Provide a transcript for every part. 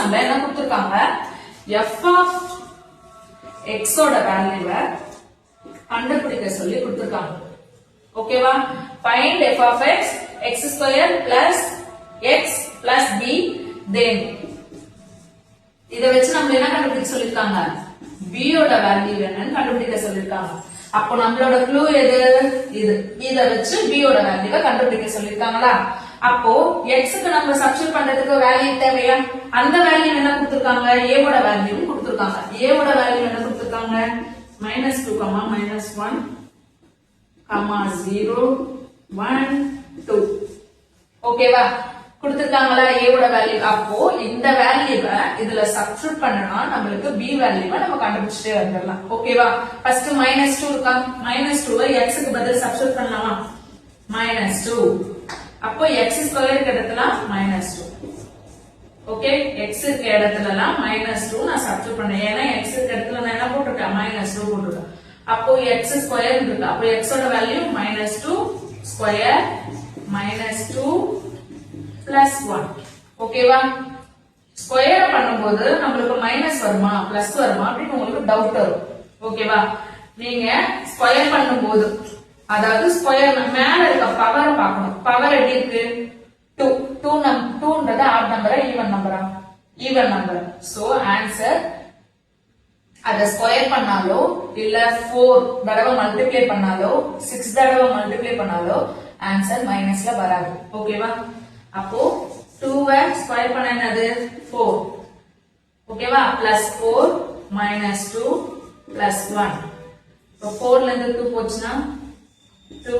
சம்ல என்ன கொடுத்திருக்காங்க f of x ஓட வேல்யூவை கண்டுபிடிக்க சொல்லி கொடுத்திருக்காங்க ஓகேவா find f of x x square plus x plus b then இத வச்சு நம்ம என்ன கண்டுபிடிக்க சொல்லிருக்காங்க b ஓட வேல்யூ என்னன்னு கண்டுபிடிக்க சொல்லிருக்காங்க அப்போ நம்மளோட க்ளூ எது இது இத வச்சு b ஓட வேல்யூவை கண்டுபிடிக்க சொல்லிருக்காங்களா அப்போ x க்கு நம்ம சப்ஸ்டிட்யூட் பண்றதுக்கு வேல்யூ தேவையா அந்த வேல்யூ என்ன கொடுத்திருக்காங்க a ஓட வேல்யூ கொடுத்திருக்காங்க a ஓட வேல்யூ என்ன கொடுத்திருக்காங்க -2, -1, 0, 1, 2 ஓகேவா கொடுத்திருக்காங்களா a ஓட வேல்யூ அப்போ இந்த வேல்யூவை இதுல சப்ஸ்டிட்யூட் பண்ணனா நமக்கு b வேல்யூவை நம்ம கண்டுபிடிச்சிட்டே வந்துடலாம் ஓகேவா ஃபர்ஸ்ட் -2 இருக்கா -2 ஐ x க்கு பதிலா சப்ஸ்டிட்யூட் பண்ணலாமா -2 அப்போ x ஸ்கொயர் இடத்துல -2 ஓகே x இருக்க இடத்துலலாம் -2 நான் சப்ஸ்டிட்யூட் பண்ணேன் ஏனா x இருக்க இடத்துல நான் என்ன போட்டுட்டேன் -2 போட்டுட்டேன் அப்போ x ஸ்கொயர் இருக்கு அப்போ x ஓட வேல்யூ -2 ஸ்கொயர் -2 plus 1 ஓகேவா ஸ்கொயர் பண்ணும்போது நமக்கு மைனஸ் வருமா பிளஸ் வருமா அப்படி உங்களுக்கு டவுட் வரும் ஓகேவா நீங்க ஸ்கொயர் பண்ணும்போது அதாவது ஸ்கொயர் மேல இருக்க பவரை பார்க்கணும் பவர் எப்படி இருக்கு 2ன்றது ஆட் நம்பரா ஈவன் நம்பரா ஈவன் நம்பர் சோ ஆன்சர் அத ஸ்கொயர் பண்ணாலோ இல்ல 4 தடவை மல்டிப்ளை பண்ணாலோ 6 தடவை மல்டிப்ளை பண்ணாலோ ஆன்சர் மைனஸ்ல வராது ஓகேவா அப்போ 2 ஸ்கொயர் பண்ணா என்னது 4 ஓகேவா +4 -2 +1 இப்போ 4 ல இருந்து 2 போச்சுனா 2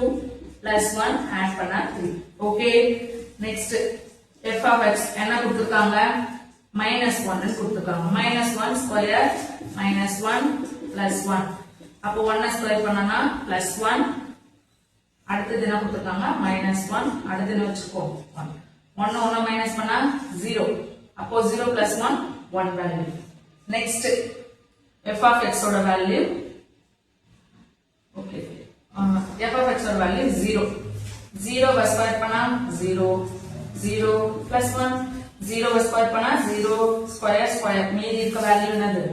+1 ஆட் பண்ணா 3 okay next f of x என்ன கொடுத்திருக்காங்க -1 ன்னு கொடுத்திருக்காங்க -1 ஸ்கொயர் -1 +1 அப்போ 1 ஸ்கொயர் பண்ணனா +1 அடுத்து என்ன கொடுத்திருக்காங்க -1 அடுத்து என்ன வெச்சுப்போம் 1 1 மைனஸ் பண்ணா 0 அப்போ 0 + 1 1 value next f of x ஓட value okay f of x ஓட வேல்யூ 0 0 ஸ்கொயர் பண்ணா 0 0 + 1 0 ஸ்கொயர் பண்ணா 0 ஸ்கொயர் ஸ்கொயர் மீதி இருக்க வேல்யூ என்னது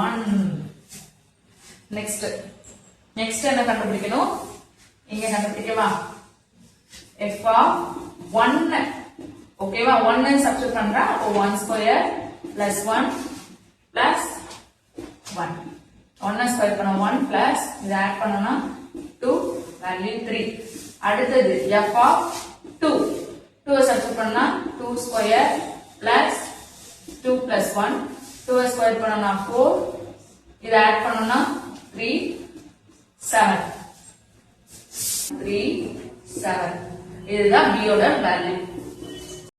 1 நெக்ஸ்ட் என்ன கண்டுபிடிக்கணும் இங்க கண்டுபிடிக்கவா f of 1 ஓகேவா 1 ன்னு சப்ஸ்டிட்யூட் பண்றா அப்போ 1 ஸ்கொயர் +1 + 1 1 ஸ்கொயர் பண்ணா 1 பிளஸ் இத ஆட் பண்ணனா 2 வேல்யூ 3 அடுத்தது f of 2 2 சப்ஸ்டிட்யூட் பண்ணா 2 ஸ்கொயர் பிளஸ் 2 + 1 2 ஸ்கொயர் பண்ணனா 4 இத ஆட் பண்ணனா 3 7 3 7 இதுதான் b ஓட வேல்யூ